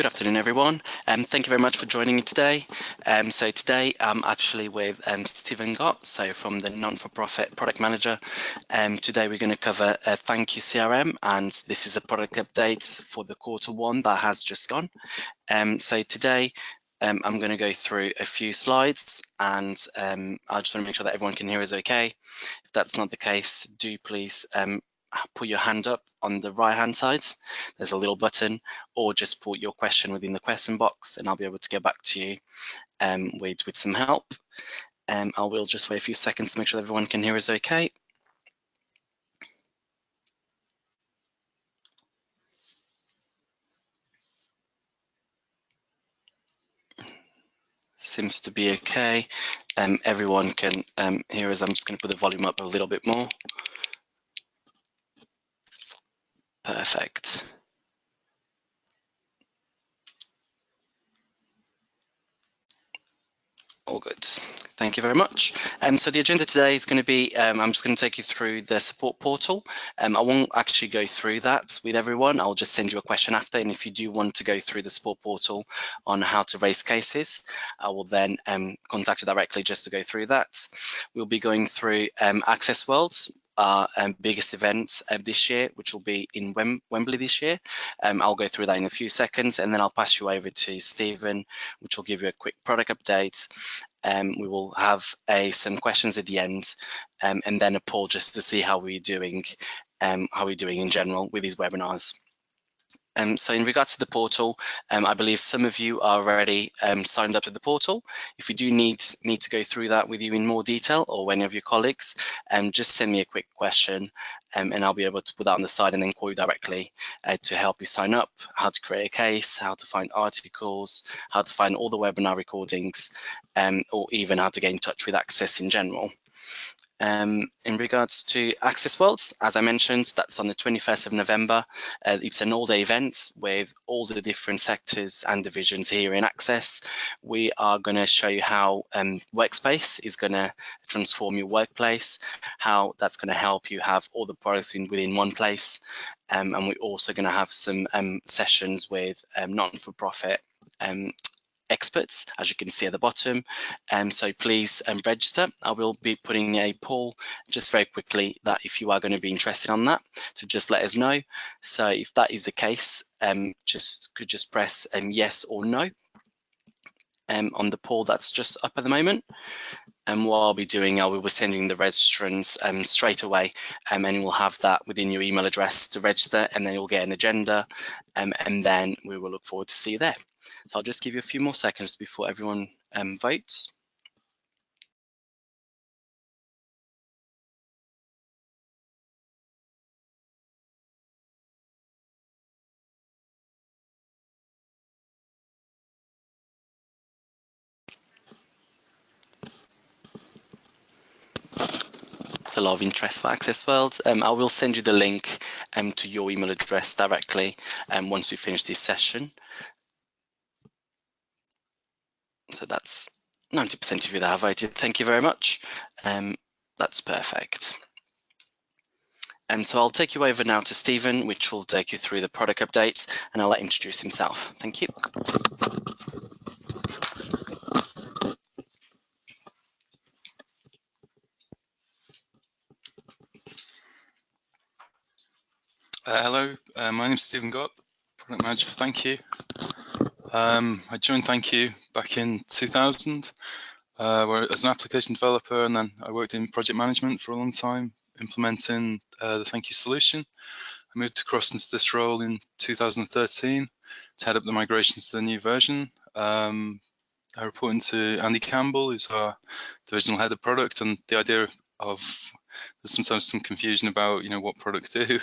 Good afternoon, everyone. Thank you very much for joining me today. So today I'm actually with Stephen Gott, so from the non-for-profit product manager. Today we're going to cover ThankQ CRM, and this is a product update for the Q1 that has just gone. So today I'm going to go through a few slides, and I just want to make sure that everyone can hear us okay. If that's not the case, do please put your hand up on the right hand side. There's a little button, or just put your question within the question box and I'll be able to get back to you with some help. I will just wait a few seconds to make sure that everyone can hear us okay. Seems to be okay. Everyone can hear us. I'm just going to put the volume up a little bit more. Perfect. All good. Thank you very much. So the agenda today is going to be, I'm just going to take you through the support portal. I won't actually go through that with everyone. I'll just send you a question after. And if you do want to go through the support portal on how to raise cases, I will then contact you directly just to go through that. We'll be going through Access Worlds, our biggest event this year, which will be in Wembley this year. I'll go through that in a few seconds, and then I'll pass you over to Stephen, which will give you a quick product update. We will have some questions at the end, and then a poll just to see how we're doing in general with these webinars. So in regards to the portal, I believe some of you are already signed up to the portal. If you do need me to go through that with you in more detail, or any of your colleagues, just send me a quick question and I'll be able to put that on the side and then call you directly to help you sign up, how to create a case, how to find articles, how to find all the webinar recordings, or even how to get in touch with Access in general. In regards to Access Worlds, as I mentioned, that's on the 21st of November. It's an all-day event with all the different sectors and divisions here in Access. We are going to show you how Workspace is going to transform your workplace, how that's going to help you have all the products within one place. And we're also going to have some sessions with not-for-profit experts, as you can see at the bottom. So please register. I will be putting a poll just very quickly that if you are going to be interested on that, to just let us know. So if that is the case, just press yes or no on the poll that's just up at the moment. And what I'll be doing, I will be sending the registrants straight away, and you'll have that within your email address to register, and then you'll get an agenda, and then we will look forward to see you there. So I'll just give you a few more seconds before everyone votes. It's a lot of interest for Access Worlds. I will send you the link to your email address directly once we finish this session. So that's 90% of you that have voted. Thank you very much. That's perfect. So I'll take you over now to Stephen, which will take you through the product update, and I'll let him introduce himself. Thank you. Hello, my name is Stephen Gott, product manager for ThankQ. I joined ThankQ back in 2000 as an application developer, and then I worked in project management for a long time, implementing the ThankQ solution. I moved across into this role in 2013 to head up the migrations to the new version. I report into Andy Campbell, who's our divisional head of product, and the idea of there's sometimes some confusion about what products do,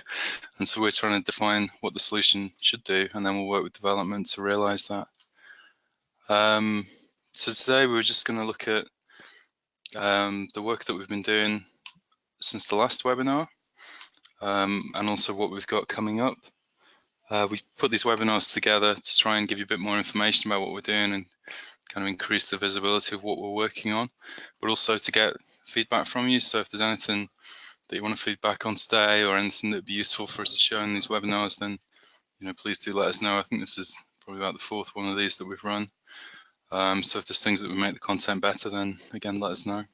and so we're trying to define what the solution should do, and then we'll work with development to realize that. So today we were just going to look at the work that we've been doing since the last webinar, and also what we've got coming up. We put these webinars together to try and give you a bit more information about what we're doing and kind of increase the visibility of what we're working on, but also to get feedback from you. So if there's anything that you want to feedback on today, or anything that would be useful for us to show in these webinars, then please do let us know. I think this is probably about the fourth one of these that we've run. So if there's things that would make the content better, then again, let us know.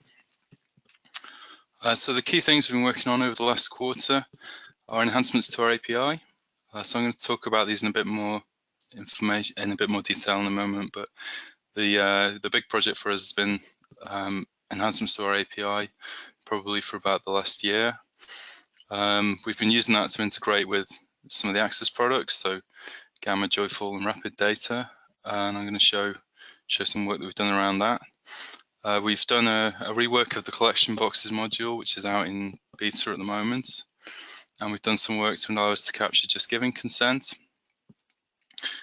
So the key things we've been working on over the last quarter are enhancements to our API. So I'm going to talk about these in a bit more information, in a bit more detail in a moment. But the big project for us has been enhancements to our API, probably for about the last year. We've been using that to integrate with some of the Access products, so Gamma, Joyful, and Rapid Data. And I'm going to show some work that we've done around that. We've done a rework of the collection boxes module, which is out in beta at the moment. And we've done some work to allow us to capture just giving consent.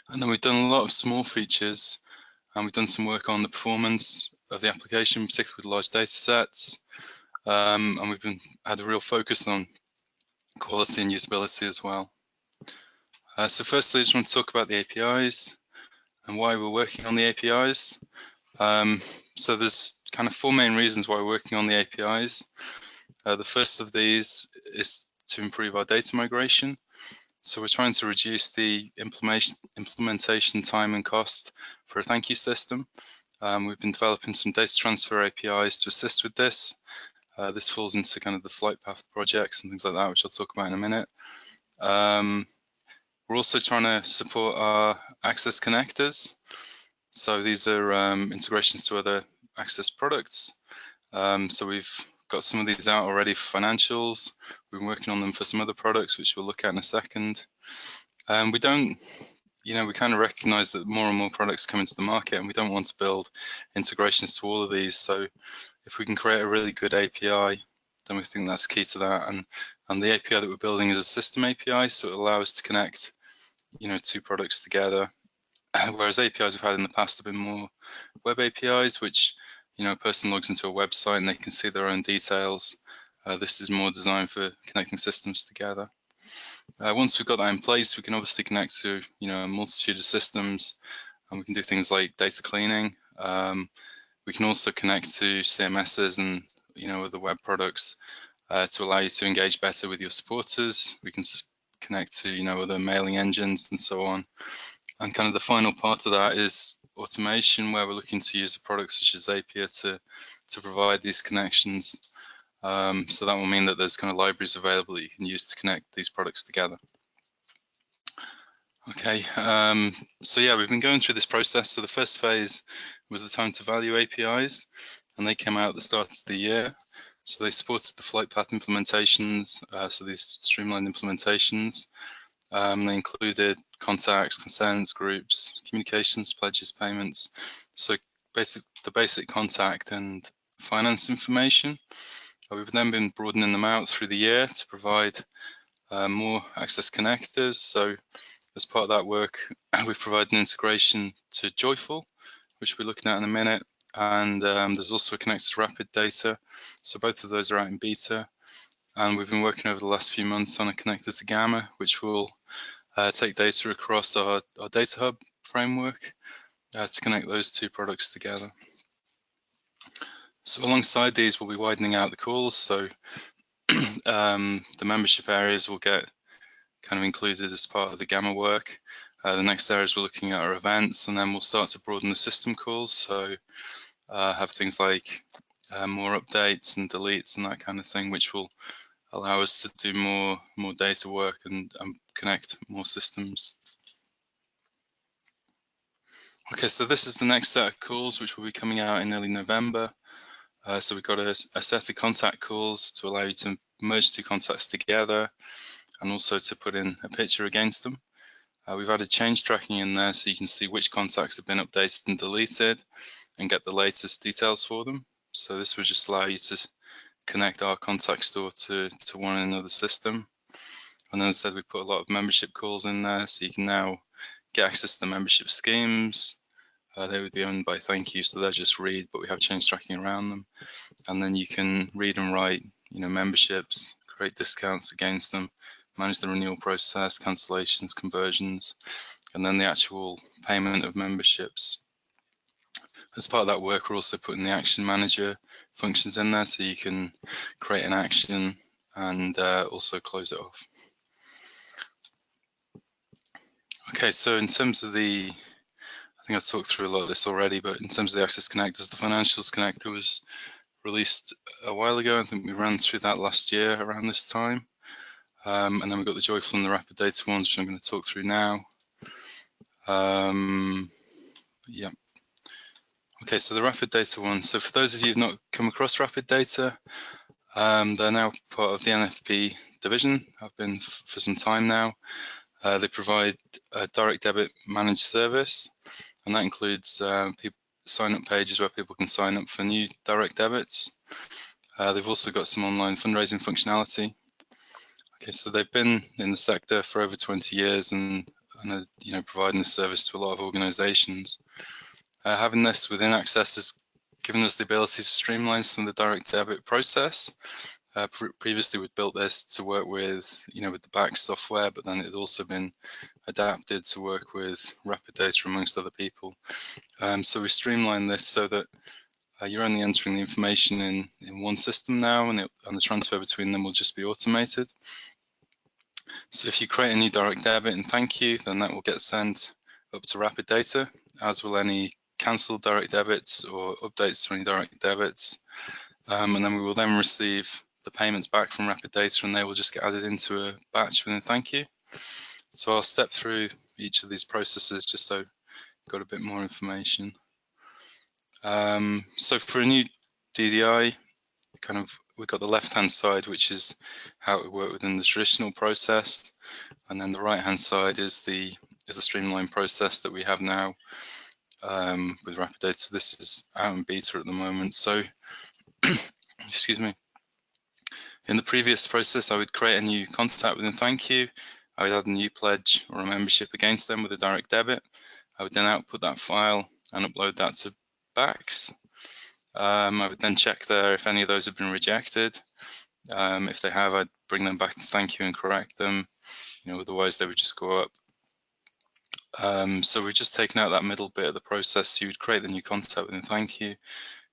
And then we've done a lot of small features, and we've done some work on the performance of the application, particularly with large data sets. And we've had a real focus on quality and usability as well. So firstly, I just want to talk about the APIs and why we're working on the APIs. So there's kind of four main reasons why we're working on the APIs. The first of these is to improve our data migration. So we're trying to reduce the implementation time and cost for a ThankQ system. We've been developing some data transfer APIs to assist with this. This falls into kind of the flight path projects and things like that, which I'll talk about in a minute. We're also trying to support our Access connectors. So these are integrations to other Access products. So we've got some of these out already for financials. We've been working on them for some other products, which we'll look at in a second. We don't, we kind of recognize that more and more products come into the market, and we don't want to build integrations to all of these. So if we can create a really good API, then we think that's key to that. And the API that we're building is a system API, so it allows us to connect, two products together. Whereas APIs we've had in the past have been more web APIs, which, a person logs into a website and they can see their own details. This is more designed for connecting systems together. Once we've got that in place, we can obviously connect to, a multitude of systems, and we can do things like data cleaning. We can also connect to CMSs and, other web products to allow you to engage better with your supporters. We can connect to, other mailing engines and so on. And kind of the final part of that is automation, where we're looking to use a product such as Zapier to provide these connections. So that will mean that there's kind of libraries available that you can use to connect these products together. Okay, so yeah, we've been going through this process. So the first phase was the time to value APIs, and they came out at the start of the year. So they supported the flight path implementations, so these streamlined implementations. They included contacts, consents, groups, communications, pledges, payments. So the basic contact and finance information. We've then been broadening them out through the year to provide more Access connectors. So as part of that work, we've provided an integration to Joyful, which we'll be looking at in a minute. And there's also a connector to Rapid Data. So both of those are out in beta. And we've been working over the last few months on a connector to Gamma, which will take data across our Data Hub framework to connect those two products together. So alongside these, we'll be widening out the calls. So the membership areas will get kind of included as part of the Gamma work. The next areas we're looking at are events, and then we'll start to broaden the system calls. So have things like more updates and deletes and that kind of thing, which will allow us to do more data work and connect more systems. Okay, so this is the next set of calls, which will be coming out in early November. So we've got a set of contact calls to allow you to merge two contacts together, and also to put in a picture against them. We've added change tracking in there, so you can see which contacts have been updated and deleted and get the latest details for them. So this will just allow you to connect our contact store to one another system. And then as I said, we put a lot of membership calls in there, so you can now get access to the membership schemes. They would be owned by ThankQ, so they're just read, but we have change tracking around them. And then you can read and write, memberships, create discounts against them, manage the renewal process, cancellations, conversions, and then the actual payment of memberships. As part of that work, we're also putting the action manager functions in there, so you can create an action and also close it off. Okay, so in terms of I think I've talked through a lot of this already, but in terms of the Access connectors, the Financials connector was released a while ago. I think we ran through that last year around this time. And then we've got the Joyful and the Rapid Data ones, which I'm going to talk through now. Yeah. Okay, so the Rapid Data one. So for those of you who've not come across Rapid Data, they're now part of the NFP division. Have been for some time now. They provide a direct debit managed service, and that includes sign-up pages where people can sign up for new direct debits. They've also got some online fundraising functionality. Okay, so they've been in the sector for over 20 years and are, providing this service to a lot of organisations. Having this within Access has given us the ability to streamline some of the direct debit process. Previously, we'd built this to work with, with the BACS software, but then it had also been adapted to work with Rapid Data amongst other people. So we streamlined this so that you're only entering the information in one system now, and the transfer between them will just be automated. So if you create a new direct debit in ThankQ, then that will get sent up to Rapid Data, as will any cancelled direct debits or updates to any direct debits. And then we will then receive the payments back from Rapid Data, and they will just get added into a batch within ThankQ. So I'll step through each of these processes just so you've got a bit more information. So for a new DDI, we've got the left-hand side, which is how it would work within the traditional process, and then the right-hand side is the streamlined process that we have now with Rapid Data. So this is out in beta at the moment. So, excuse me. In the previous process, I would create a new contact within ThankQ. I would add a new pledge or a membership against them with a direct debit. I would then output that file and upload that to BACS. I would then check there if any of those have been rejected. If they have, I'd bring them back to ThankQ and correct them. Otherwise they would just go up. So we've just taken out that middle bit of the process. So you would create the new contact within ThankQ,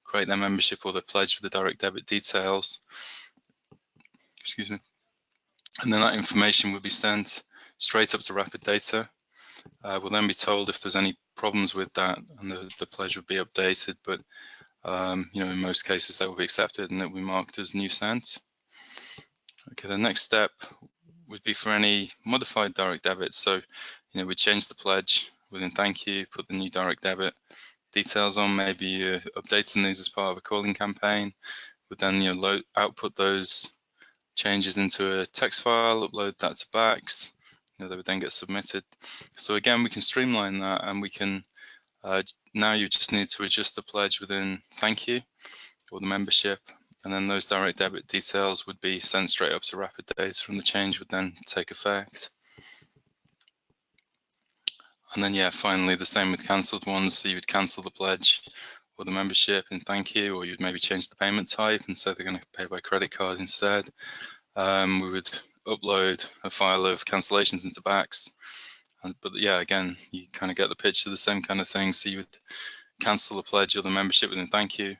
create their membership or their pledge with the direct debit details. Excuse me. And then that information would be sent straight up to Rapid Data. We'll then be told if there's any problems with that, and the pledge would be updated. But in most cases that will be accepted and it will be marked as new sent. Okay, the next step would be for any modified direct debits. So, we change the pledge within ThankQ, put the new direct debit details on. Maybe you're updating these as part of a calling campaign. Would then output those changes into a text file, upload that to BACS. They would then get submitted. So again, we can streamline that, and we can now you just need to adjust the pledge within ThankQ or the membership, and then those direct debit details would be sent straight up to Rapid Data, and the change would then take effect. And then finally the same with cancelled ones. So you would cancel the pledge or the membership in ThankQ, or you'd maybe change the payment type and say they're going to pay by credit card instead. We would upload a file of cancellations into BACS. But again, you kind of get the picture, the same kind of thing. So you would cancel the pledge or the membership within ThankQ.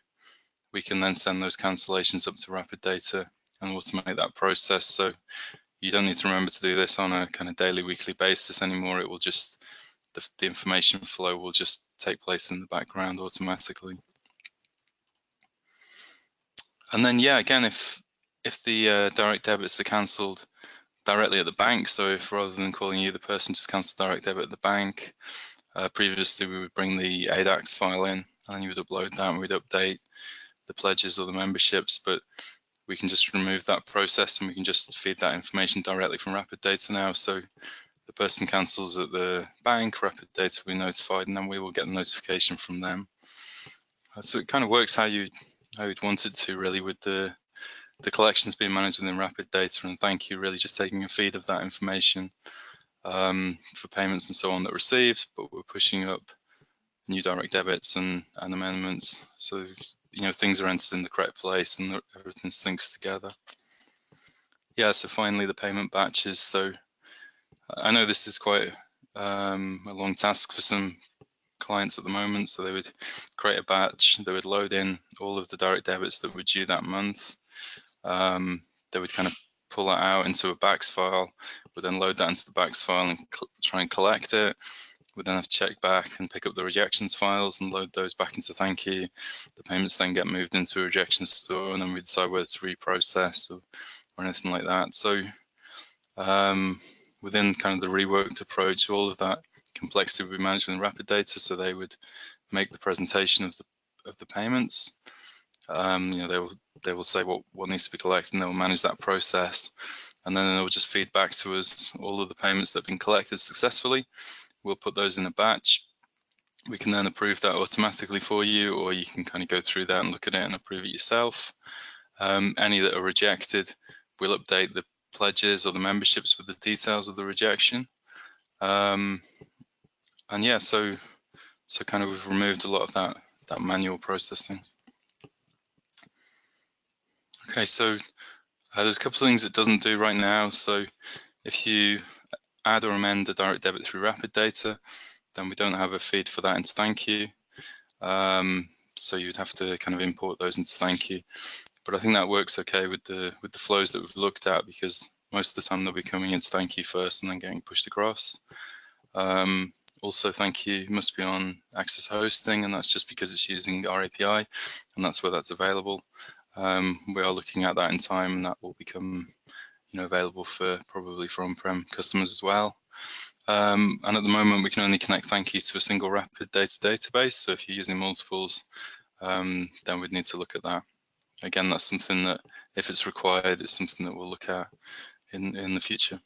We can then send those cancellations up to Rapid Data and automate that process. So you don't need to remember to do this on a kind of daily, weekly basis anymore. It will just, the information flow will just take place in the background automatically. And then, again, if the direct debits are cancelled directly at the bank, so if rather than calling you, the person just cancels direct debit at the bank, previously we would bring the ADAX file in and you would upload that and we'd update the pledges or the memberships, but we can just remove that process and we can just feed that information directly from Rapid Data now. So the person cancels at the bank, Rapid Data will be notified, and then we will get the notification from them. So it kind of works how you'd want it to, really, with the collections being managed within Rapid Data, and ThankQ really just taking a feed of that information for payments and so on that received, but we're pushing up new direct debits and amendments, so things are entered in the correct place and everything syncs together. So finally the payment batches. So I know this is quite a long task for some clients at the moment. So they would create a batch, they would load in all of the direct debits that were due that month. They would kind of pull that out into a BACS file, We'd then load that into the backs file and try and collect it. We'd then have to check back and pick up the rejections files and load those back into ThankQ. The payments then get moved into a rejections store, and then we decide whether to reprocess or anything like that. So within kind of the reworked approach, all of that complexity would be managed within Rapid Data. So they would make the presentation of the payments. They will say what needs to be collected, and they will manage that process. And then they will just feed back to us all of the payments that have been collected successfully. We'll put those in a batch. We can then approve that automatically for you, or you can kind of go through that and look at it and approve it yourself. Any that are rejected, we'll update the pledges or the memberships with the details of the rejection. And yeah, so kind of we've removed a lot of that manual processing. Okay, so there's a couple of things it doesn't do right now. So if you add or amend a direct debit through Rapid Data, then we don't have a feed for that into ThankQ. So you'd have to kind of import those into ThankQ. But I think that works okay with the flows that we've looked at, because most of the time they'll be coming into ThankQ first and then getting pushed across. Also, ThankQ must be on Access Hosting, and that's just because it's using our API, and that's where that's available. We are looking at that in time, and that will become available probably for on-prem customers as well. And at the moment, we can only connect ThankQ to a single Rapid Data database. So if you're using multiples, then we'd need to look at that. Again, that's something that, if it's required, it's something that we'll look at in the future.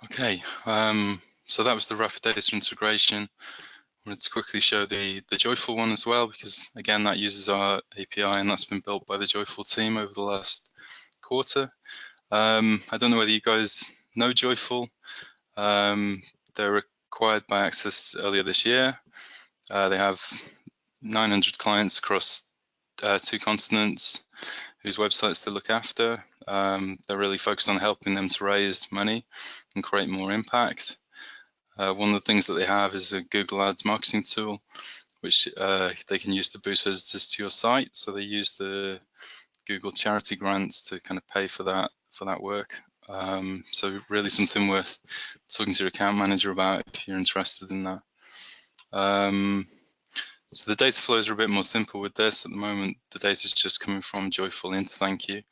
Okay, so that was the Rapid Data integration. I wanted to quickly show the Joyful one as well, because again, that uses our API, and that's been built by the Joyful team over the last quarter. I don't know whether you guys know Joyful. They're acquired by Access earlier this year. They have 900 clients across 2 continents whose websites they look after. They're really focused on helping them to raise money and create more impact. One of the things that they have is a Google Ads marketing tool, which they can use to boost visitors to your site. So they use the Google charity grants to kind of pay for that work. So really something worth talking to your account manager about if you're interested in that. So the data flows are a bit more simple with this. At the moment, the data is just coming from Joyful into ThankQ.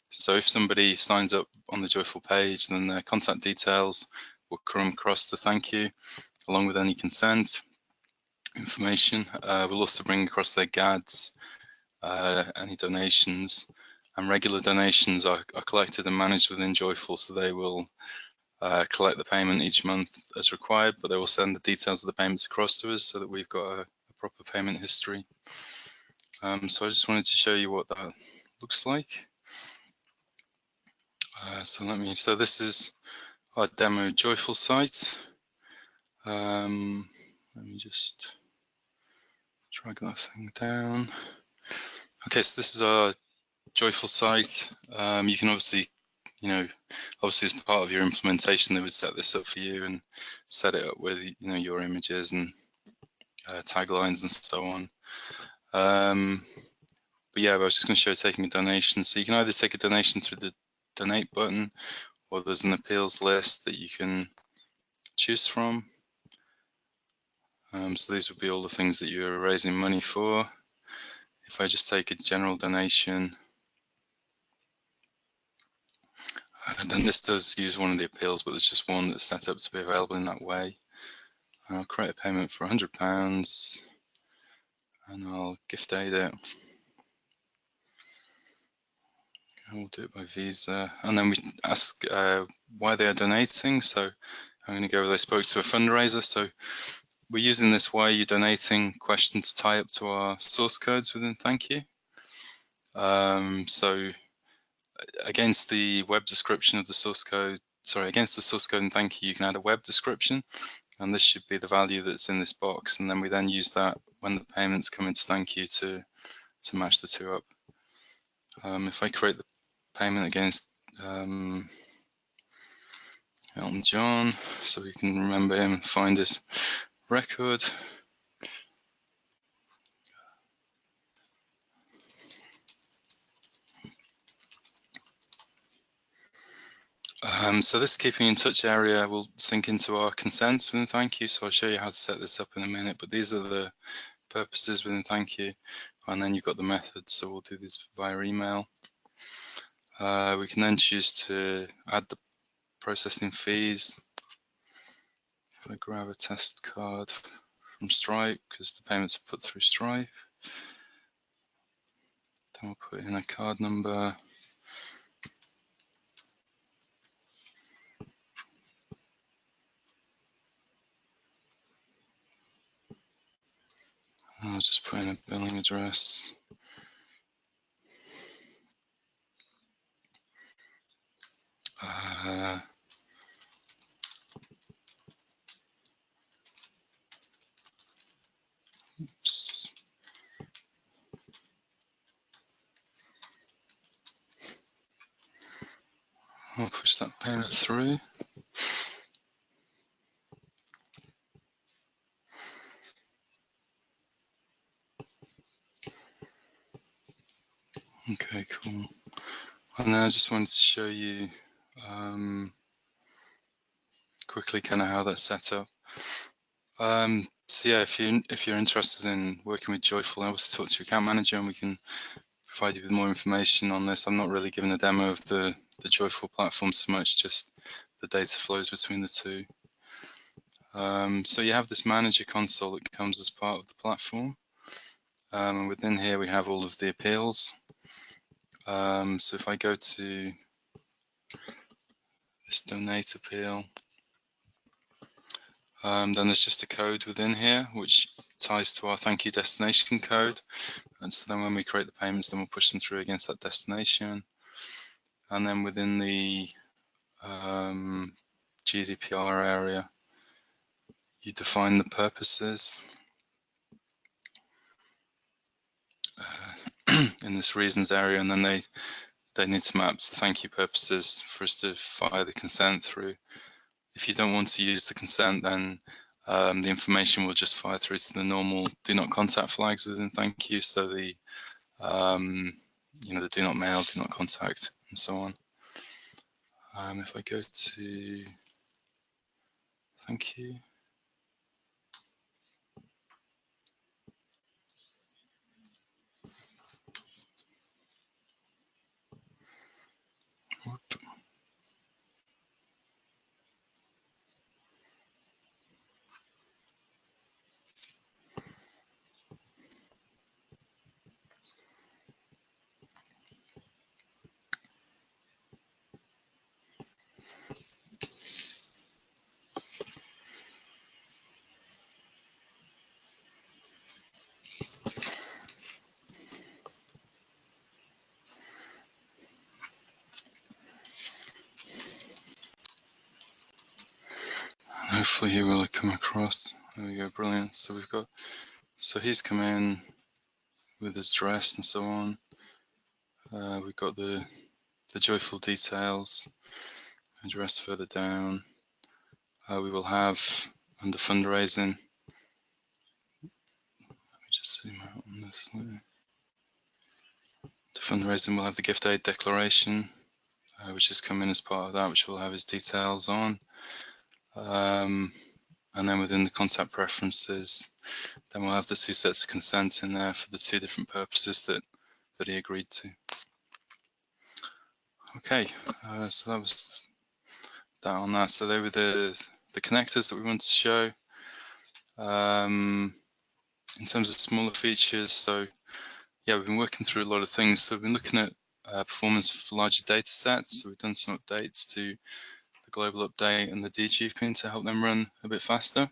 So if somebody signs up on the Joyful page, then their contact details will come across to ThankQ, along with any consent information. We'll also bring across their GADs, any donations, and regular donations are collected and managed within Joyful, so they will collect the payment each month as required, but they will send the details of the payments across to us so that we've got a proper payment history. So I just wanted to show you what that looks like. So this is our demo Joyful site. Let me just drag that thing down. Okay, so this is our Joyful site. You can obviously as part of your implementation, they would set this up for you and set it up with your images and taglines and so on. But yeah, I was just going to show taking a donation. So you can either take a donation through the donate button, or there's an appeals list that you can choose from. So these would be all the things that you're raising money for. If I just take a general donation, then this does use one of the appeals, but there's just one that's set up to be available in that way. I'll create a payment for £100 and I'll gift aid it. We'll do it by Visa, and then we ask why they are donating. So I'm going to go where they spoke to a fundraiser. So we're using this "why are you donating" question to tie up to our source codes within ThankQ. So against the web description of the source code, against the source code in ThankQ, you can add a web description, and this should be the value that's in this box. And then we then use that when the payments come into ThankQ to match the two up. If I create the payment against Elton John, so we can remember him and find his record. So this keeping in touch area will sync into our consents within ThankQ. So I'll show you how to set this up in a minute, but these are the purposes within ThankQ, and then you've got the methods. So we'll do this via email. We can then choose to add the processing fees. If I grab a test card from Stripe, because the payments are put through Stripe, then we'll put in a card number. I'll just put in a billing address. Oops. I'll push that payment through. Okay, cool. And then I just wanted to show you quickly kind of how that's set up. So yeah, if you're interested in working with Joyful, obviously talk to your account manager and we can provide you with more information on this. I'm not really giving a demo of the Joyful platform so much, just the data flows between the two. So you have this manager console that comes as part of the platform. And within here we have all of the appeals. So if I go to this donate appeal, then there's just a code within here which ties to our ThankQ destination code. And so then when we create the payments, then we'll push them through against that destination. And then within the GDPR area, you define the purposes in this reasons area, and then they need to map the ThankQ purposes for us to fire the consent through. If you don't want to use the consent, then the information will just fire through to the normal do not contact flags within ThankQ, so the the do not mail, do not contact, and so on. If I go to ThankQ, whoop. Hopefully he will come across. There we go, brilliant. So he's come in with his address and so on. We've got the Joyful details, address further down. We will have under fundraising. Let me just zoom out on this. The fundraising will have the gift aid declaration, which has come in as part of that, which will have his details on. And then within the contact preferences, then we'll have the two sets of consent in there for the two different purposes that he agreed to. Okay, so that was that on that. So they were the connectors that we wanted to show. In terms of smaller features, so yeah, we've been working through a lot of things. So we've been looking at performance for larger data sets. So we've done some updates to the global update and the deduping to help them run a bit faster.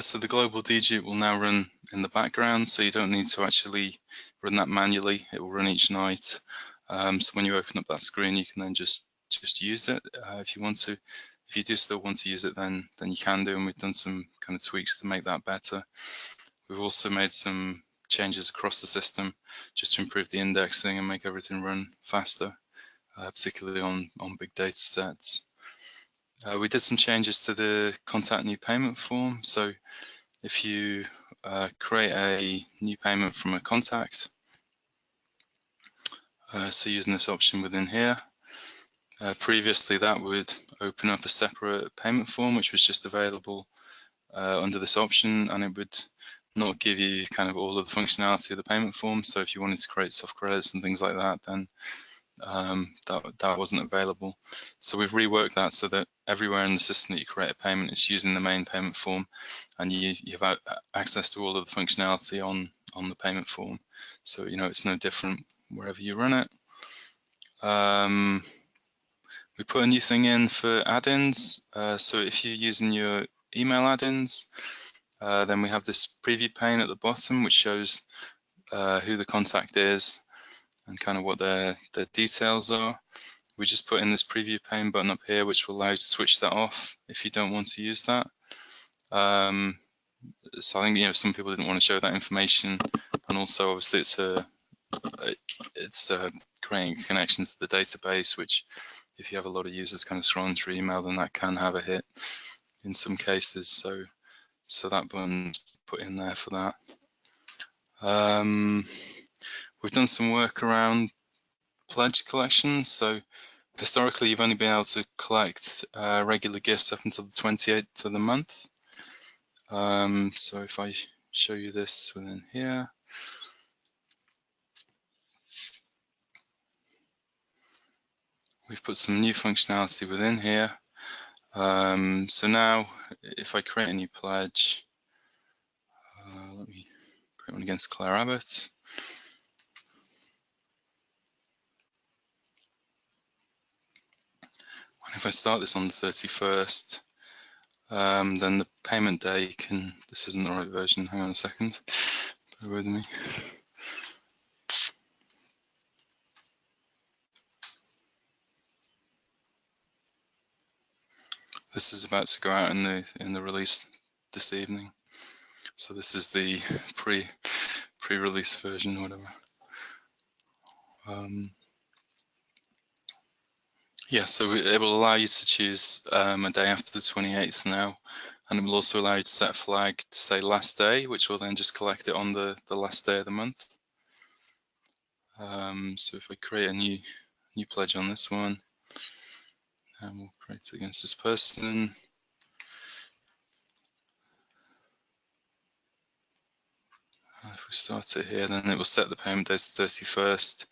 So the global dedupe will now run in the background, so you don't need to actually run that manually. It will run each night. So when you open up that screen, you can then just use it if you want to. If you do still want to use it, then you can do, and we've done some kind of tweaks to make that better. We've also made some changes across the system just to improve the indexing and make everything run faster, particularly on big data sets. We did some changes to the contact new payment form. So if you create a new payment from a contact, so using this option within here, Previously, that would open up a separate payment form, which was just available under this option, and it would not give you kind of all of the functionality of the payment form. So if you wanted to create soft credits and things like that, then that wasn't available. So we've reworked that so that everywhere in the system that you create a payment, it's using the main payment form, and you have access to all of the functionality on the payment form. So it's no different wherever you run it. We put a new thing in for add-ins. So if you're using your email add-ins, then we have this preview pane at the bottom, which shows who the contact is and kind of what their details are. We just put in this preview pane button up here, which will allow you to switch that off if you don't want to use that. So I think some people didn't want to show that information, and also obviously it's creating connections to the database, which if you have a lot of users kind of scrolling through email, then that can have a hit in some cases. So that button's put in there for that. We've done some work around pledge collections. So historically, you've only been able to collect regular gifts up until the 28th of the month. So if I show you this within here, we've put some new functionality within here. So now, if I create a new pledge, let me create one against Claire Abbott. And if I start this on the 31st, then the payment day can, this isn't the right version, hang on a second, bear with me. This is about to go out in the release this evening. So this is the pre-release version, whatever. Yeah, so it will allow you to choose a day after the 28th now, and it will also allow you to set a flag to say last day, which will then just collect it on the last day of the month. So if I create a new pledge on this one, and we'll create it against this person. If we start it here, then it will set the payment day to the 31st.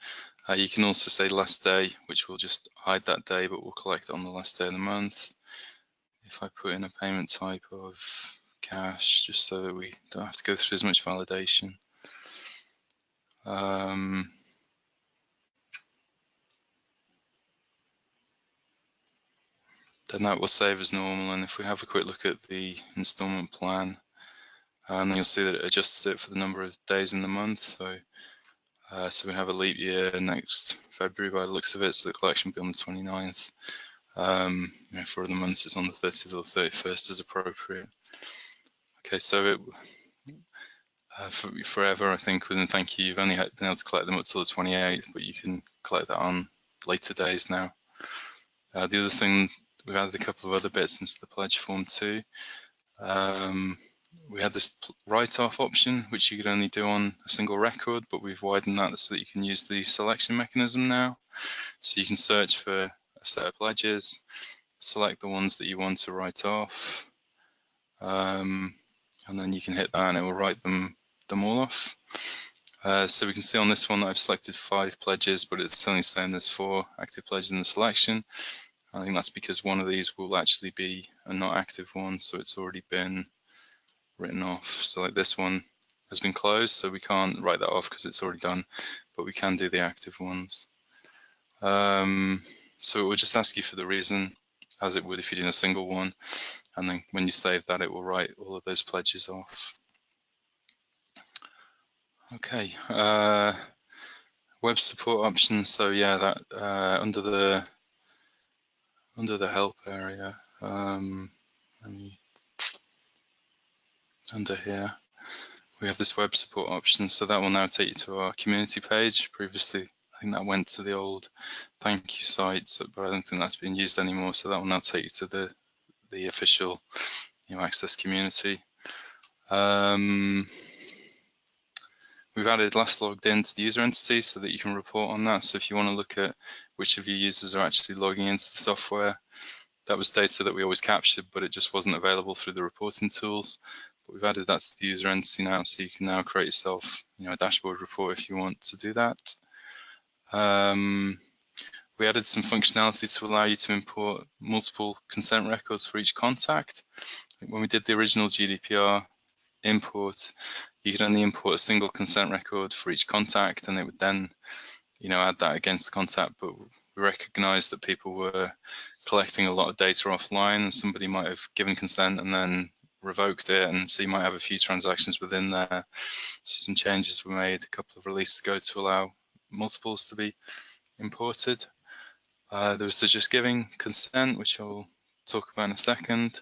You can also say last day, which will just hide that day, but will collect it on the last day of the month. If I put in a payment type of cash, just so that we don't have to go through as much validation. Then that will save as normal, and if we have a quick look at the installment plan, then you'll see that it adjusts it for the number of days in the month. So we have a leap year next February by the looks of it, so the collection will be on the 29th. For other months it's on the 30th or 31st as appropriate. Okay, so forever, I think within ThankQ you've only been able to collect them up till the 28th, but you can collect that on later days now. The other thing, we've added a couple of other bits into the pledge form too. We had this write-off option, which you could only do on a single record, but we've widened that so that you can use the selection mechanism now. So you can search for a set of pledges, select the ones that you want to write off, and then you can hit that and it will write them all off. So we can see on this one that I've selected 5 pledges, but it's only saying there's 4 active pledges in the selection. I think that's because one of these will actually be a not active one, so it's already been written off. So like this one has been closed, so we can't write that off because it's already done, but we can do the active ones. So it will just ask you for the reason, as it would if you're doing a single one, and then when you save that, it will write all of those pledges off. Okay, web support options. So yeah, that under the help area, under here, we have this web support option. So that will now take you to our community page. Previously, I think that went to the old ThankQ site, but I don't think that's being used anymore. So that will now take you to the official Access community. We've added last logged in to the user entity so that you can report on that. So if you want to look at which of your users are actually logging into the software, that was data that we always captured, but it just wasn't available through the reporting tools. But we've added that to the user entity now, so you can now create yourself, a dashboard report if you want to do that. We added some functionality to allow you to import multiple consent records for each contact. When we did the original GDPR import, you could only import a single consent record for each contact, and it would then, add that against the contact. But we recognized that people were collecting a lot of data offline, and somebody might have given consent and then revoked it, and so you might have a few transactions within there. So some changes were made a couple of releases ago to allow multiples to be imported. There was the just giving consent, which I'll talk about in a second.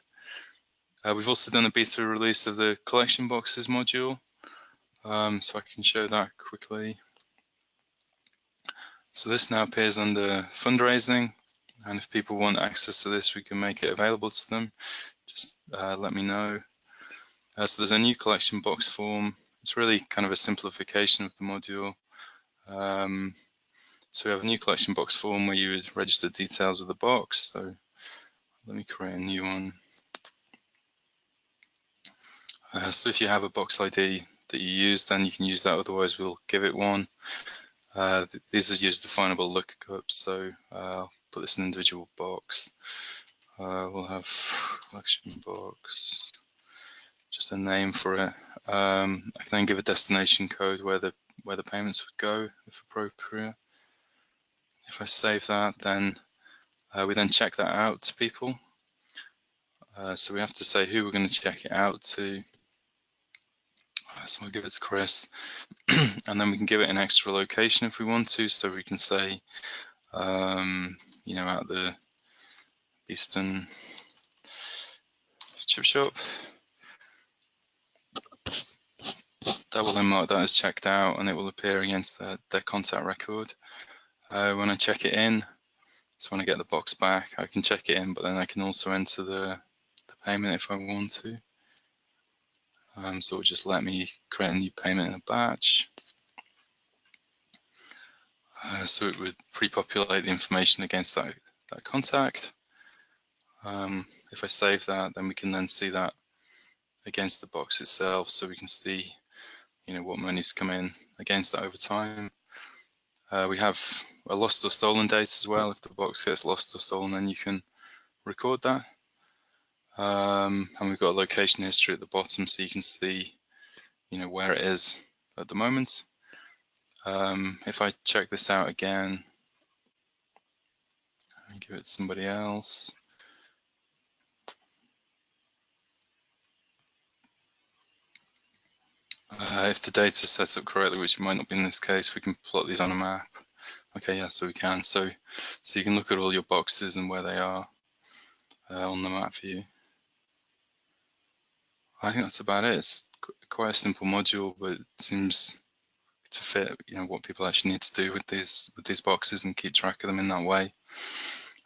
We've also done a beta release of the collection boxes module, so I can show that quickly. So this now appears under fundraising, and if people want access to this, we can make it available to them. Just let me know. So there's a new collection box form. It's really kind of a simplification of the module. So we have a new collection box form where you would register details of the box. So let me create a new one. So if you have a box ID that you use, then you can use that. Otherwise, we'll give it one. These are user definable lookups. So I'll put this in an individual box. We'll have collection box, just a name for it. I can then give a destination code where the payments would go, if appropriate. If I save that, then we then check that out to people. So we have to say who we're going to check it out to. So I'll give it to Chris, and then we can give it an extra location if we want to. So we can say, at the Eastern chip shop. That will then mark that as checked out, and it will appear against their contact record. When I check it in, so when I get the box back, I can check it in, but then I can also enter the payment if I want to. So it'll just let me create a new payment in a batch. So it would pre-populate the information against that contact. If I save that, then we can then see that against the box itself, so we can see, what money's come in against that over time. We have a lost or stolen date as well. If the box gets lost or stolen, then you can record that. And we've got a location history at the bottom, so you can see, where it is at the moment. If I check this out again and give it to somebody else, if the data is set up correctly, which might not be in this case, we can plot these on a map. Okay, yeah, so we can. So you can look at all your boxes and where they are on the map view. I think that's about it. It's quite a simple module, but it seems to fit, what people actually need to do with these boxes and keep track of them in that way.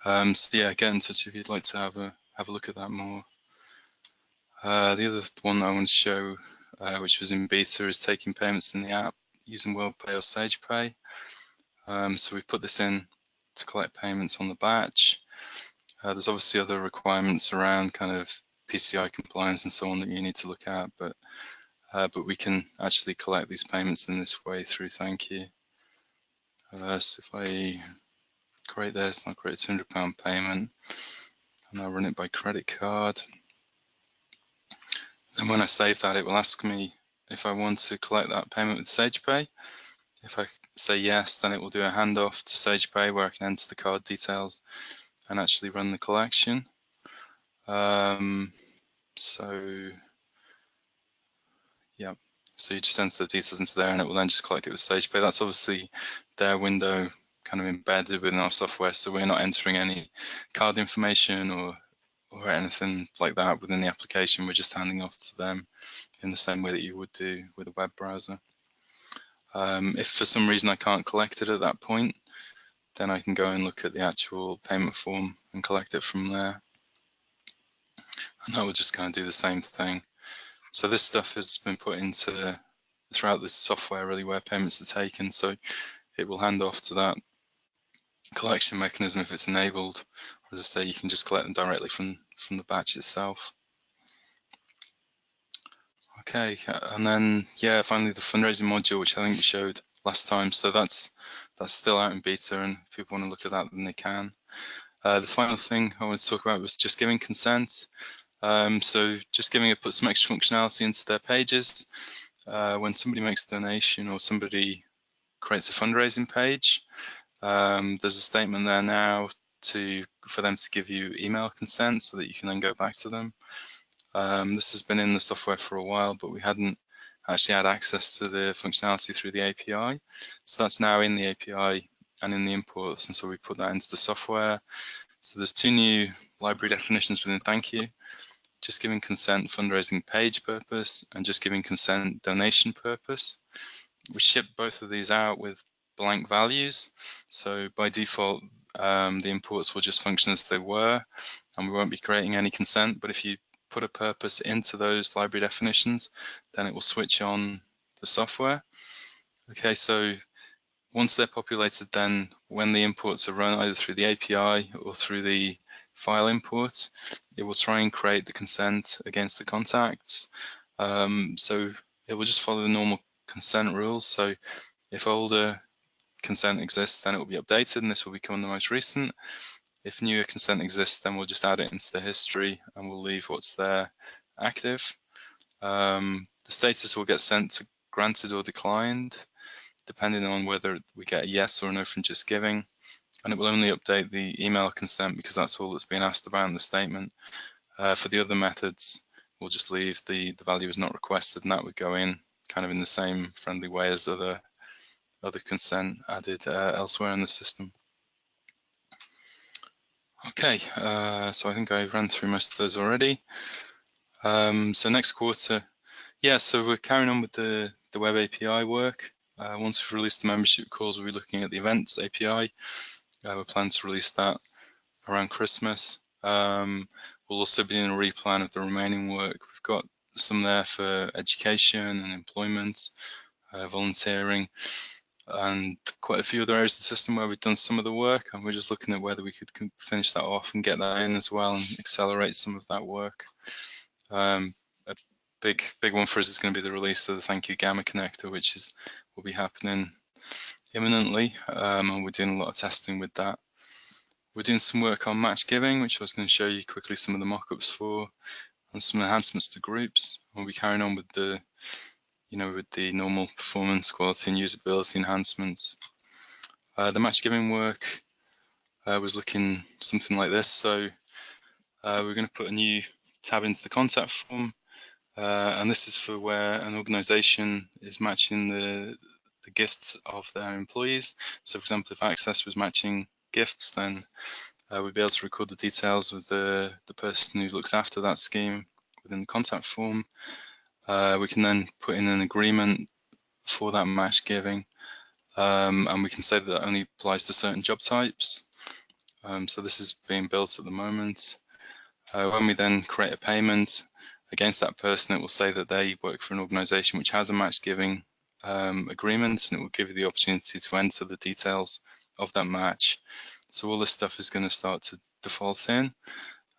So yeah, get in touch if you'd like to have a look at that more. The other one that I want to show, which was in beta, is taking payments in the app using WorldPay or SagePay. So we've put this in to collect payments on the batch. There's obviously other requirements around kind of PCI compliance and so on that you need to look at, but we can actually collect these payments in this way through ThankQ. So if I create this, I'll create a £200 payment, and I'll run it by credit card. And when I save that, it will ask me if I want to collect that payment with SagePay. If I say yes, then it will do a handoff to SagePay where I can enter the card details and actually run the collection. So you just enter the details into there and it will then just collect it with SagePay. That's obviously their window kind of embedded within our software, so we're not entering any card information or anything like that within the application. We're just handing off to them in the same way that you would do with a web browser. If for some reason I can't collect it at that point, then I can go and look at the actual payment form and collect it from there. And that will just kind of do the same thing. So this stuff has been put into throughout the software really where payments are taken. So it will hand off to that collection mechanism if it's enabled, or as I say, you can just collect them directly from the batch itself. Okay, and then yeah, finally the fundraising module, which I think we showed last time. So that's still out in beta, and if people want to look at that, then they can. The final thing I wanted to talk about was just giving consent. So just giving it, put some extra functionality into their pages. When somebody makes a donation or somebody creates a fundraising page, there's a statement there now for them to give you email consent so that you can then go back to them. This has been in the software for a while, but we hadn't actually had access to the functionality through the API. So that's now in the API and in the imports, and so we put that into the software. So there's two new library definitions within ThankQ: just giving consent fundraising page purpose and just giving consent donation purpose. We ship both of these out with blank values. So by default, the imports will just function as they were, and we won't be creating any consent. But if you put a purpose into those library definitions, then it will switch on the software. Okay, so once they're populated, then when the imports are run either through the API or through the file import, it will try and create the consent against the contacts. So it will just follow the normal consent rules. So if older consent exists, then it will be updated and this will become the most recent. If newer consent exists, then we'll just add it into the history and we'll leave what's there active. The status will get sent to granted or declined, depending on whether we get a yes or a no from just giving. And it will only update the email consent because that's all that's being asked about in the statement. For the other methods, we'll just leave the value is not requested, and that would go in kind of in the same friendly way as other consent added elsewhere in the system. Okay, so I think I ran through most of those already. So next quarter, yeah, so we're carrying on with the web API work. Once we've released the membership calls, we'll be looking at the events API. We're planning to release that around Christmas. We'll also be doing a replan of the remaining work. We've got some there for education and employment, volunteering, and quite a few other areas of the system where we've done some of the work, and we're just looking at whether we could finish that off and get that in as well and accelerate some of that work. A big one for us is going to be the release of the ThankQ Gamma connector, which will be happening imminently, and we're doing a lot of testing with that. We're doing some work on match giving, which I was going to show you quickly some of the mock-ups for, and some enhancements to groups. We'll be carrying on with the normal performance, quality, and usability enhancements. The match giving work was looking something like this. So we're going to put a new tab into the contact form, and this is for where an organization is matching the gifts of their employees. So for example, if Access was matching gifts, then we'd be able to record the details of the person who looks after that scheme within the contact form. We can then put in an agreement for that match giving, and we can say that only applies to certain job types. So this is being built at the moment. When we then create a payment against that person, it will say that they work for an organization which has a match giving agreement, and it will give you the opportunity to enter the details of that match. So all this stuff is going to start to default in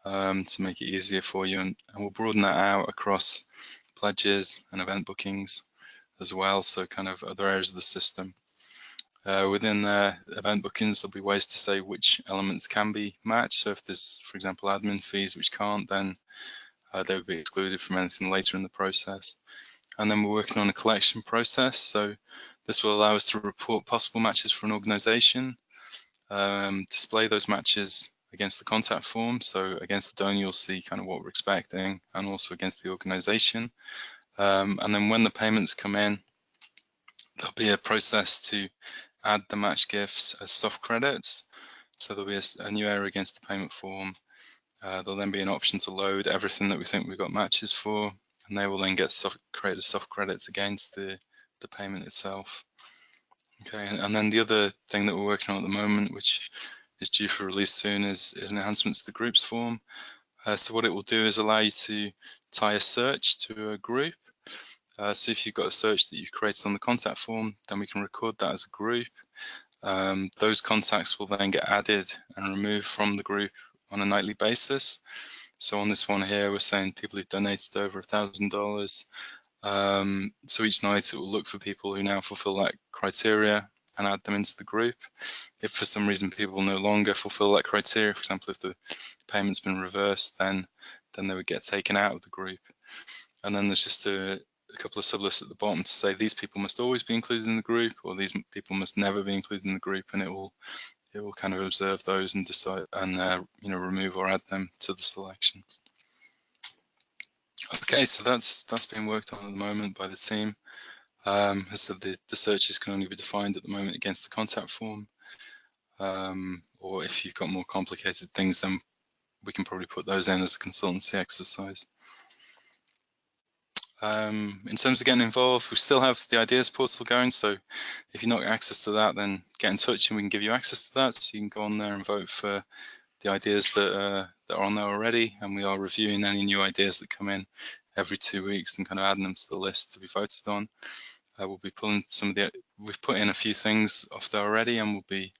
to make it easier for you, and we'll broaden that out across pledges and event bookings as well, so kind of other areas of the system. Within event bookings, there'll be ways to say which elements can be matched. So if there's, for example, admin fees which can't, then they would be excluded from anything later in the process. And then we're working on a collection process. So this will allow us to report possible matches for an organization, display those matches against the contact form. So against the donor, you'll see kind of what we're expecting, and also against the organization. And then when the payments come in, there'll be a process to add the match gifts as soft credits. So there'll be a new area against the payment form. There'll then be an option to load everything that we think we've got matches for, and they will then get created as soft credits against the payment itself. Okay, and then the other thing that we're working on at the moment, which is due for release soon, is an enhancement to the groups form. So what it will do is allow you to tie a search to a group. So if you've got a search that you've created on the contact form, then we can record that as a group. Those contacts will then get added and removed from the group on a nightly basis. So on this one here, we're saying people who've donated over $1,000. So each night it will look for people who now fulfill that criteria and add them into the group. If for some reason people no longer fulfill that criteria, for example, if the payment's been reversed, then they would get taken out of the group. And then there's just a couple of sublists at the bottom to say these people must always be included in the group, or these people must never be included in the group, and it will kind of observe those and decide and remove or add them to the selection. Okay, so that's being worked on at the moment by the team. As I said, the searches can only be defined at the moment against the contact form, or if you've got more complicated things, then we can probably put those in as a consultancy exercise. In terms of getting involved, we still have the ideas portal going, so if you've not got access to that, then get in touch and we can give you access to that, so you can go on there and vote for the ideas that are on there already, and we are reviewing any new ideas that come in every 2 weeks and kind of adding them to the list to be voted on. We'll be pulling we've put in a few things off there already, and we'll be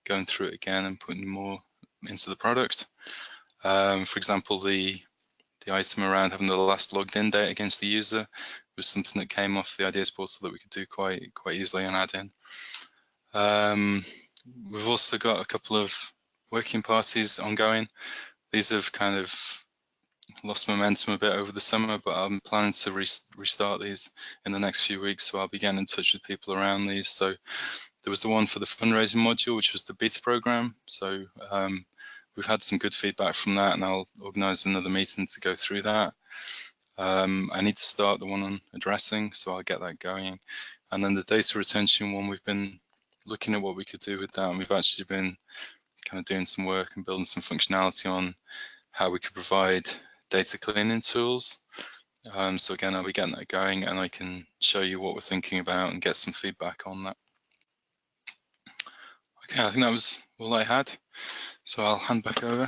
going through it again and putting more into the product. For example, the item around having the last logged in date against the user was something that came off the ideas portal that we could do quite easily and add in. We've also got a couple of working parties ongoing. These have kind of lost momentum a bit over the summer, but I'm planning to restart these in the next few weeks, so I'll be getting in touch with people around these. So there was the one for the fundraising module, which was the beta program. So we've had some good feedback from that, and I'll organise another meeting to go through that. I need to start the one on addressing, so I'll get that going. And then the data retention one, we've been looking at what we could do with that, and we've actually been kind of doing some work and building some functionality on how we could provide data cleaning tools. So again, I'll be getting that going, and I can show you what we're thinking about and get some feedback on that. Okay, I think that was all I had, so I'll hand back over.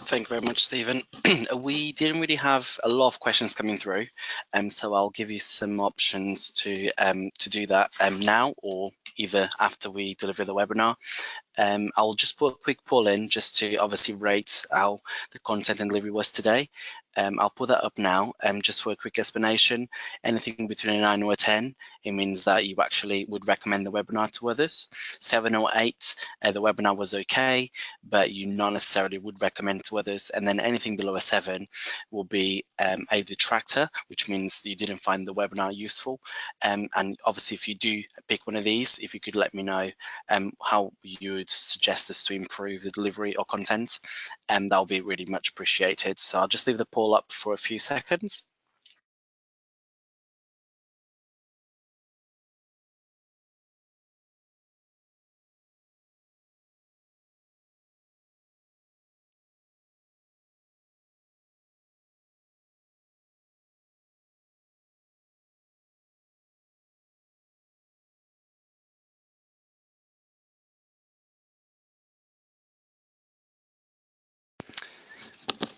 Thank you very much, Stephen. We didn't really have a lot of questions coming through, so I'll give you some options to do that now or either after we deliver the webinar. I'll just put a quick poll in just to obviously rate how the content and delivery was today. I'll put that up now just for a quick explanation. Anything between a 9 or a 10, it means that you actually would recommend the webinar to others. 7 or 8, the webinar was okay, but you not necessarily would recommend to others. And then anything below a 7 will be a detractor, which means you didn't find the webinar useful. And obviously, if you do pick one of these, if you could let me know how you would suggest us to improve the delivery or content, and that'll be really much appreciated. So I'll just leave the poll up for a few seconds.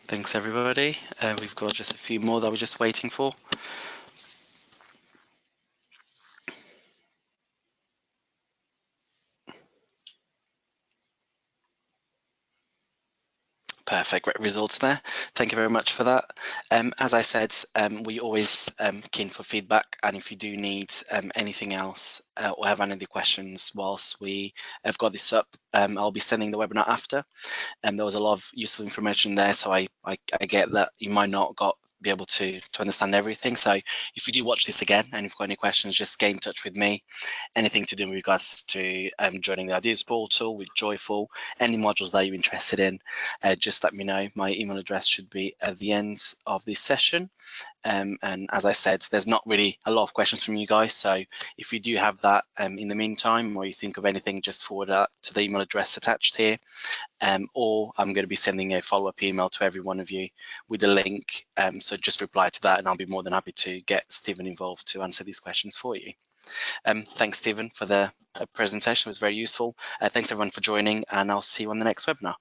Thanks, everybody. We've got just a few more that we're just waiting for. Perfect, great results there. Thank you very much for that. As I said, we always keen for feedback, and if you do need anything else or have any other questions whilst we have got this up, I'll be sending the webinar after. There was a lot of useful information there, so I get that you might not be able to understand everything. So if you do watch this again and if you've got any questions, just get in touch with me. Anything to do with regards to joining the Ideas Portal with Joyful, any modules that you're interested in, just let me know. My email address should be at the end of this session. And as I said, there's not really a lot of questions from you guys. So if you do have that in the meantime, or you think of anything, just forward that to the email address attached here. Or I'm going to be sending a follow-up email to every one of you with a link. So just reply to that and I'll be more than happy to get Stephen involved to answer these questions for you. Thanks, Stephen, for the presentation. It was very useful. Thanks, everyone, for joining, and I'll see you on the next webinar.